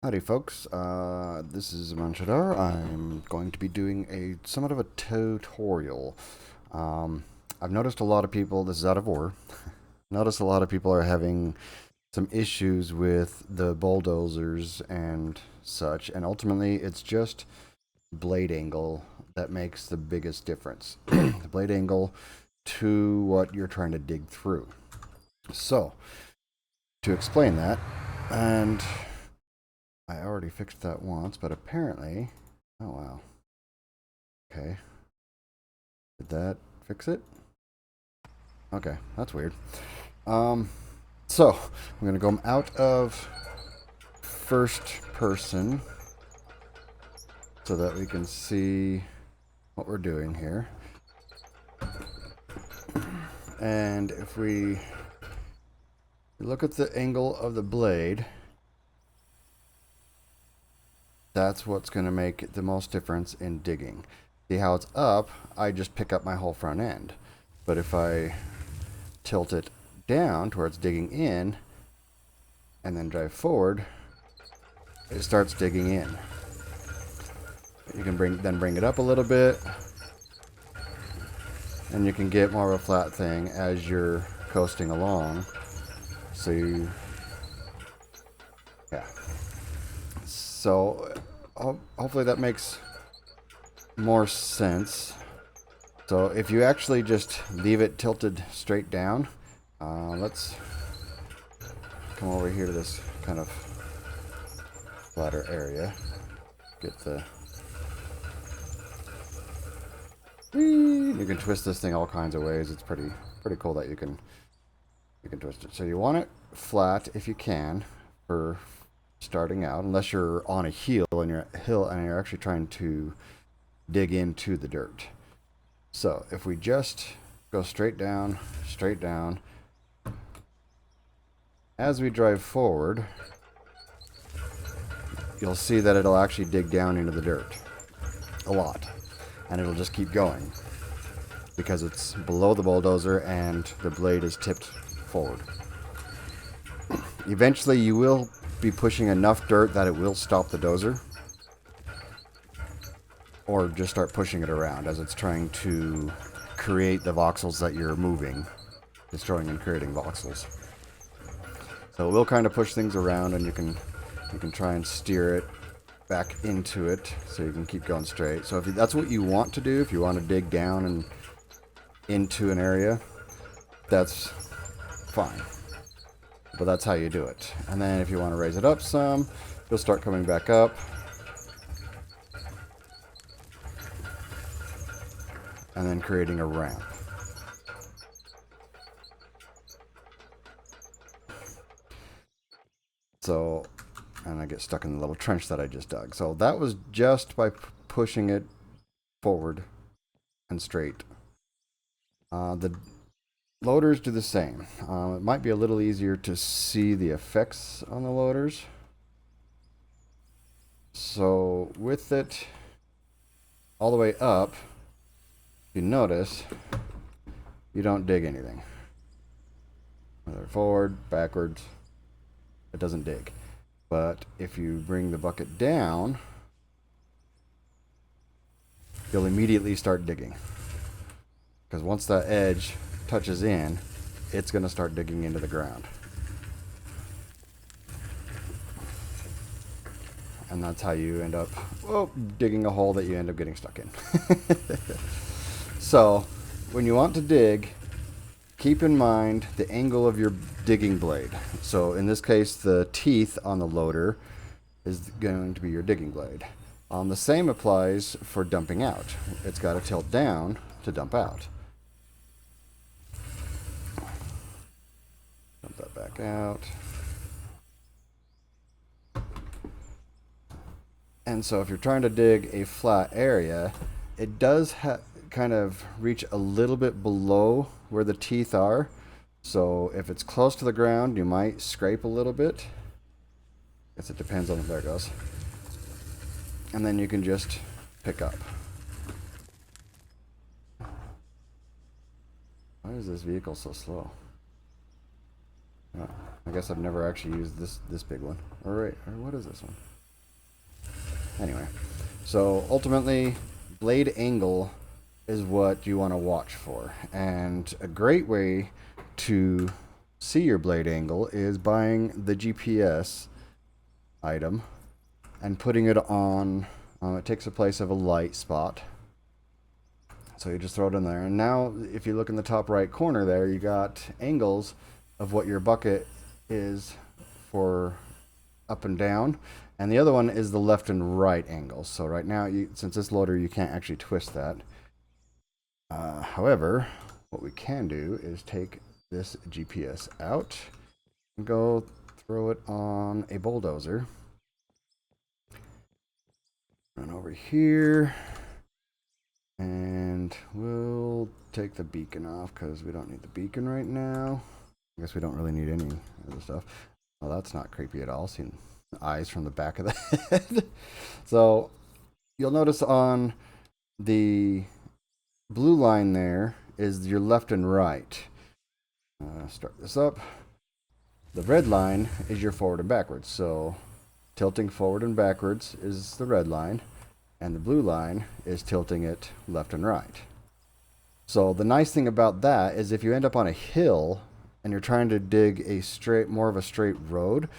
Howdy folks, this is Manchadar. I'm going to be doing somewhat of a tutorial. I've noticed a lot of people, this is out of order, noticed a lot of people are having some issues with the bulldozers and such, and ultimately it's just blade angle that makes the biggest difference. The blade angle to what you're trying to dig through. So, to explain that, and I already fixed that once, but apparently... Oh, wow. Okay. Did that fix it? Okay, that's weird. So, I'm going to go out of first person so that we can see what we're doing here. And if we look at the angle of the blade, that's what's going to make the most difference in digging. See how it's up, I just pick up my whole front end. But if I tilt it down towards digging in and then drive forward, it starts digging in. You can bring it up a little bit, and you can get more of a flat thing as you're coasting along. So yeah. So hopefully that makes more sense. So if you actually just leave it tilted straight down, let's come over here to this kind of flatter area. Get the... You can twist this thing all kinds of ways. It's pretty cool that you can twist it. So you want it flat if you can for starting out, unless you're on a hill and you're actually trying to dig into the dirt. So if we just go straight down, as we drive forward, you'll see that it'll actually dig down into the dirt a lot, and it'll just keep going because it's below the bulldozer and the blade is tipped forward. Eventually you will be pushing enough dirt that it will stop the dozer, or just start pushing it around as it's trying to create the voxels that you're moving, destroying and creating voxels. So it will kind of push things around, and you can try and steer it back into it so you can keep going straight. So if that's what you want to do, if you want to dig down and into an area, that's fine. But that's how you do it. And then if you want to raise it up some, you'll start coming back up. And then creating a ramp. So, and I get stuck in the little trench that I just dug. So that was just by pushing it forward and straight. The loaders do the same. It might be a little easier to see the effects on the loaders. So with it all the way up, if you notice, you don't dig anything. Whether forward, backwards, it doesn't dig. But if you bring the bucket down, you'll immediately start digging. Because once that edge touches in, it's going to start digging into the ground. And that's how you end up digging a hole that you end up getting stuck in. So, when you want to dig, keep in mind the angle of your digging blade. So in this case, the teeth on the loader is going to be your digging blade. The same applies for dumping out. It's got to tilt down to dump out. Dump that back out. And so if you're trying to dig a flat area, it does kind of reach a little bit below where the teeth are. So if it's close to the ground, you might scrape a little bit. I guess it depends on, there it goes. And then you can just pick up. Why is this vehicle so slow? Oh, I guess I've never actually used this big one. All right, what is this one? Anyway, so ultimately, blade angle is what you want to watch for. And a great way to see your blade angle is buying the GPS item and putting it on. It takes the place of a light spot. So you just throw it in there. And now, if you look in the top right corner there, you got angles of what your bucket is for up and down. And the other one is the left and right angles. So right now, since it's loader, you can't actually twist that. However, what we can do is take this GPS out and go throw it on a bulldozer. Run over here. And we'll take the beacon off because we don't need the beacon right now. I guess we don't really need any of the stuff. Well, that's not creepy at all. Seeing eyes from the back of the head. So you'll notice on the blue line there is your left and right. Start this up. The red line is your forward and backwards. So tilting forward and backwards is the red line. And the blue line is tilting it left and right. So the nice thing about that is if you end up on a hill and you're trying to dig more of a straight road,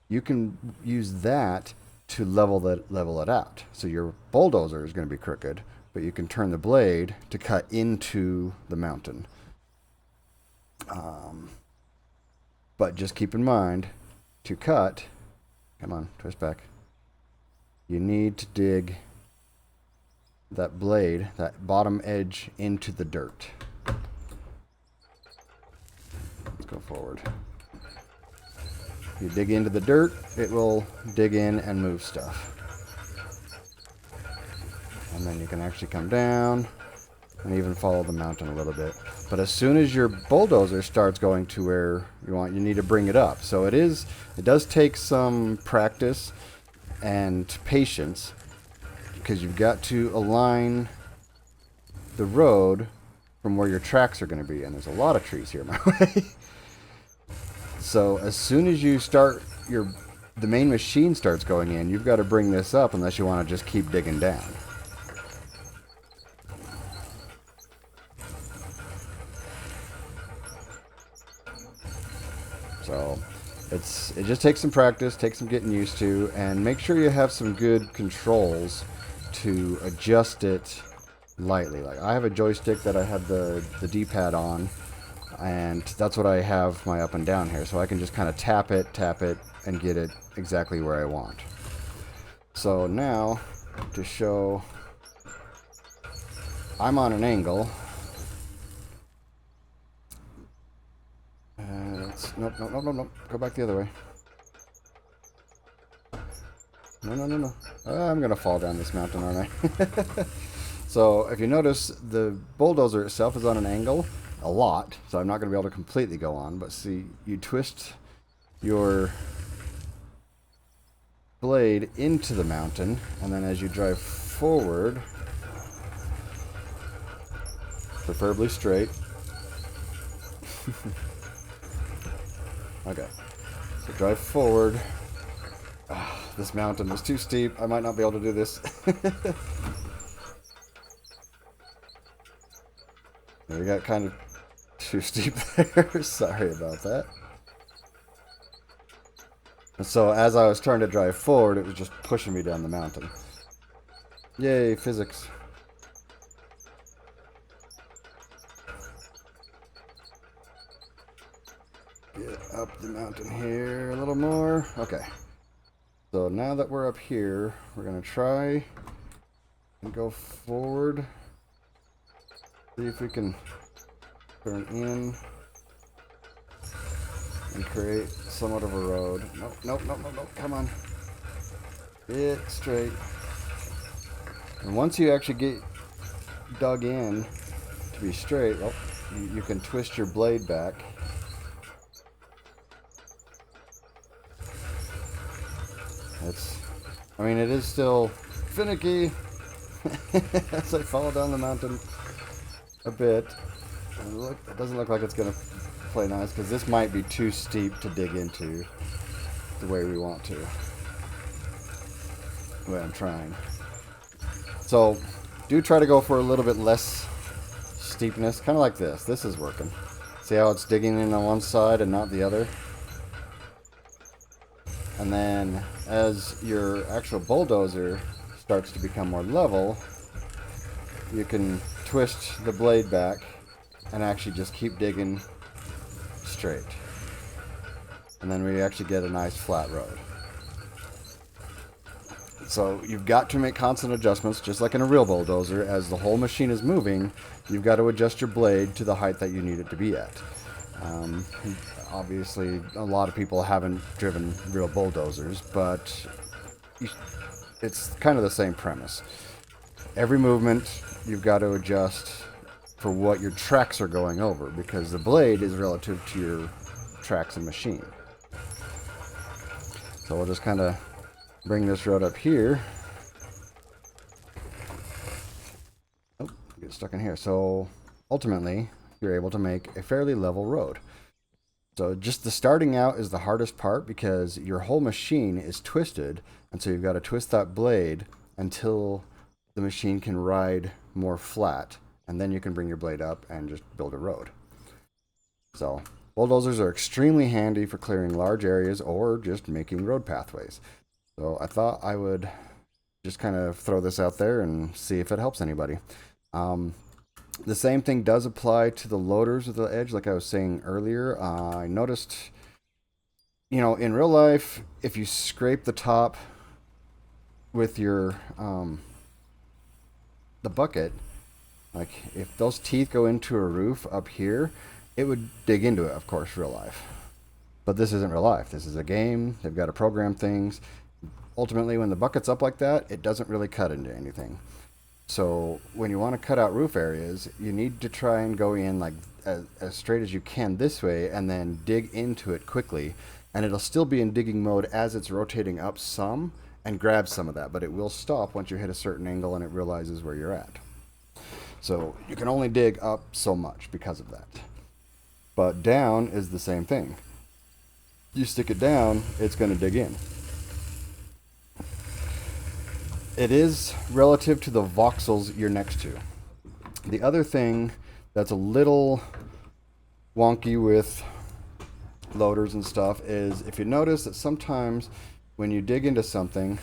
you can use that to level it out. So your bulldozer is going to be crooked, but you can turn the blade to cut into the mountain. But just keep in mind, to cut, come on, twist back, you need to dig that blade, that bottom edge, into the dirt. Let's go forward. You dig into the dirt, it will dig in and move stuff. And then you can actually come down and even follow the mountain a little bit. But as soon as your bulldozer starts going to where you want, you need to bring it up. So it does take some practice and patience, because you've got to align the road from where your tracks are going to be. And there's a lot of trees here my way. So as soon as you start, the main machine starts going in, you've got to bring this up unless you want to just keep digging down. So it just takes some practice, takes some getting used to, and make sure you have some good controls to adjust it lightly. Like I have a joystick that I have the D-pad on, and that's what I have my up and down here. So I can just kind of tap it, and get it exactly where I want. So now, to show I'm on an angle. Nope. Go back the other way. No. I'm going to fall down this mountain, aren't I? So, if you notice, the bulldozer itself is on an angle a lot, so I'm not going to be able to completely go on. But see, you twist your blade into the mountain, and then as you drive forward, preferably straight. Okay, so drive forward. This mountain was too steep. I might not be able to do this. We got kind of too steep there. Sorry about that. And so as I was trying to drive forward, it was just pushing me down the mountain. Yay, physics. Get up the mountain here a little more. Okay. So now that we're up here, we're going to try and go forward. See if we can turn in and create somewhat of a road. Nope. Come on. Get straight. And once you actually get dug in to be straight, you can twist your blade back. It is still finicky as I fall down the mountain a bit. It doesn't look like it's going to play nice because this might be too steep to dig into the way we want to. the way I'm trying. So do try to go for a little bit less steepness, kind of like this. This is working. See how it's digging in on one side and not the other? And then as your actual bulldozer starts to become more level, you can twist the blade back and actually just keep digging straight. And then we actually get a nice flat road. So you've got to make constant adjustments, just like in a real bulldozer. As the whole machine is moving, you've got to adjust your blade to the height that you need it to be at. Obviously, a lot of people haven't driven real bulldozers, but it's kind of the same premise. Every movement, you've got to adjust for what your tracks are going over, because the blade is relative to your tracks and machine. So we'll just kind of bring this road up here. Oh, get stuck in here. So ultimately, you're able to make a fairly level road. So just the starting out is the hardest part, because your whole machine is twisted, and so you've got to twist that blade until the machine can ride more flat, and then you can bring your blade up and just build a road. So bulldozers are extremely handy for clearing large areas or just making road pathways. So I thought I would just kind of throw this out there and see if it helps anybody. The same thing does apply to the loaders with the edge, like I was saying earlier. I noticed, in real life, if you scrape the top with your the bucket, like if those teeth go into a roof up here, it would dig into it, of course, real life. But this isn't real life. This is a game. They've got to program things. Ultimately, when the bucket's up like that, it doesn't really cut into anything. So when you want to cut out roof areas, you need to try and go in like as straight as you can this way, and then dig into it quickly. And it'll still be in digging mode as it's rotating up some, and grab some of that. But it will stop once you hit a certain angle and it realizes where you're at. So you can only dig up so much because of that. But down is the same thing. You stick it down, it's going to dig in. It is relative to the voxels you're next to. The other thing that's a little wonky with loaders and stuff is if you notice that sometimes when you dig into something,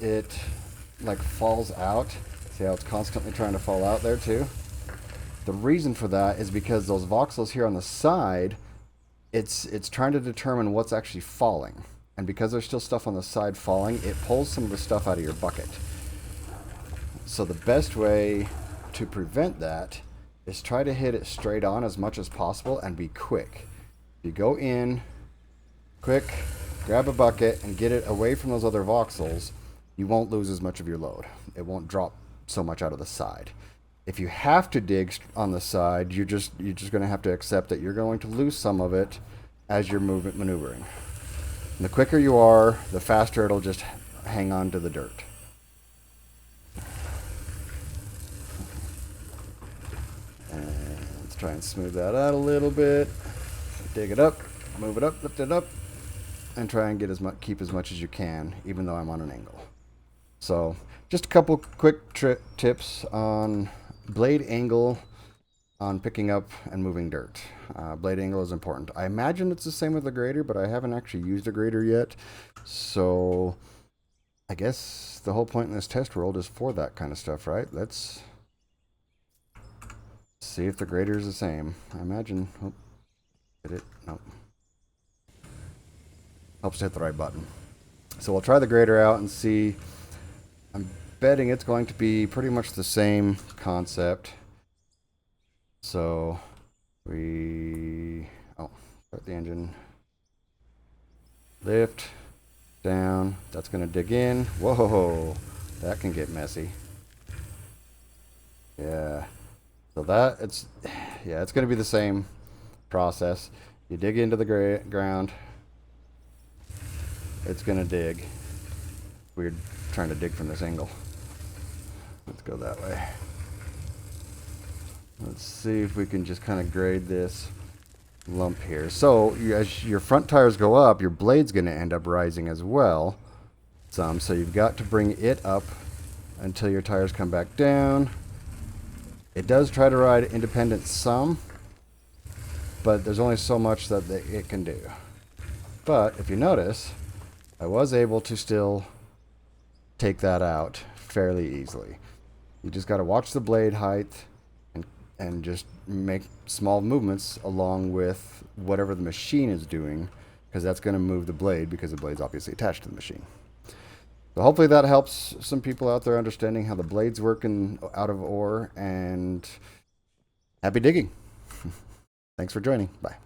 it like falls out. See how it's constantly trying to fall out there too? The reason for that is because those voxels here on the side, it's trying to determine what's actually falling. And because there's still stuff on the side falling, it pulls some of the stuff out of your bucket. So the best way to prevent that is try to hit it straight on as much as possible and be quick. You go in, quick, grab a bucket and get it away from those other voxels, you won't lose as much of your load. It won't drop so much out of the side. If you have to dig on the side, you're just going to have to accept that you're going to lose some of it as you're maneuvering. And the quicker you are, the faster it'll just hang on to the dirt. And let's try and smooth that out a little bit. Dig it up, move it up, lift it up, and try and get keep as much as you can, even though I'm on an angle. So, just a couple quick tips on blade angle on picking up and moving dirt. Blade angle is important. I imagine it's the same with the grader, but I haven't actually used a grader yet. So I guess the whole point in this test world is for that kind of stuff, right? Let's see if the grader is the same. I imagine. Oh, hit it? Nope. Helps to hit the right button. So we'll try the grader out and see. I'm betting it's going to be pretty much the same concept. So start the engine, lift, down, that's going to dig in. Whoa, that can get messy. Yeah, so it's going to be the same process. You dig into the ground, it's going to dig. Weird trying to dig from this angle. Let's go that way. Let's see if we can just kind of grade this. lump here. So as your front tires go up, your blade's going to end up rising as well. Some, so you've got to bring it up until your tires come back down. It does try to ride independent some, but there's only so much that it can do. But if you notice, I was able to still take that out fairly easily. You just got to watch the blade height and just make small movements along with whatever the machine is doing, because that's going to move the blade, because the blade's obviously attached to the machine. So hopefully that helps some people out there understanding how the blades work out of ore, and happy digging. Thanks for joining. Bye.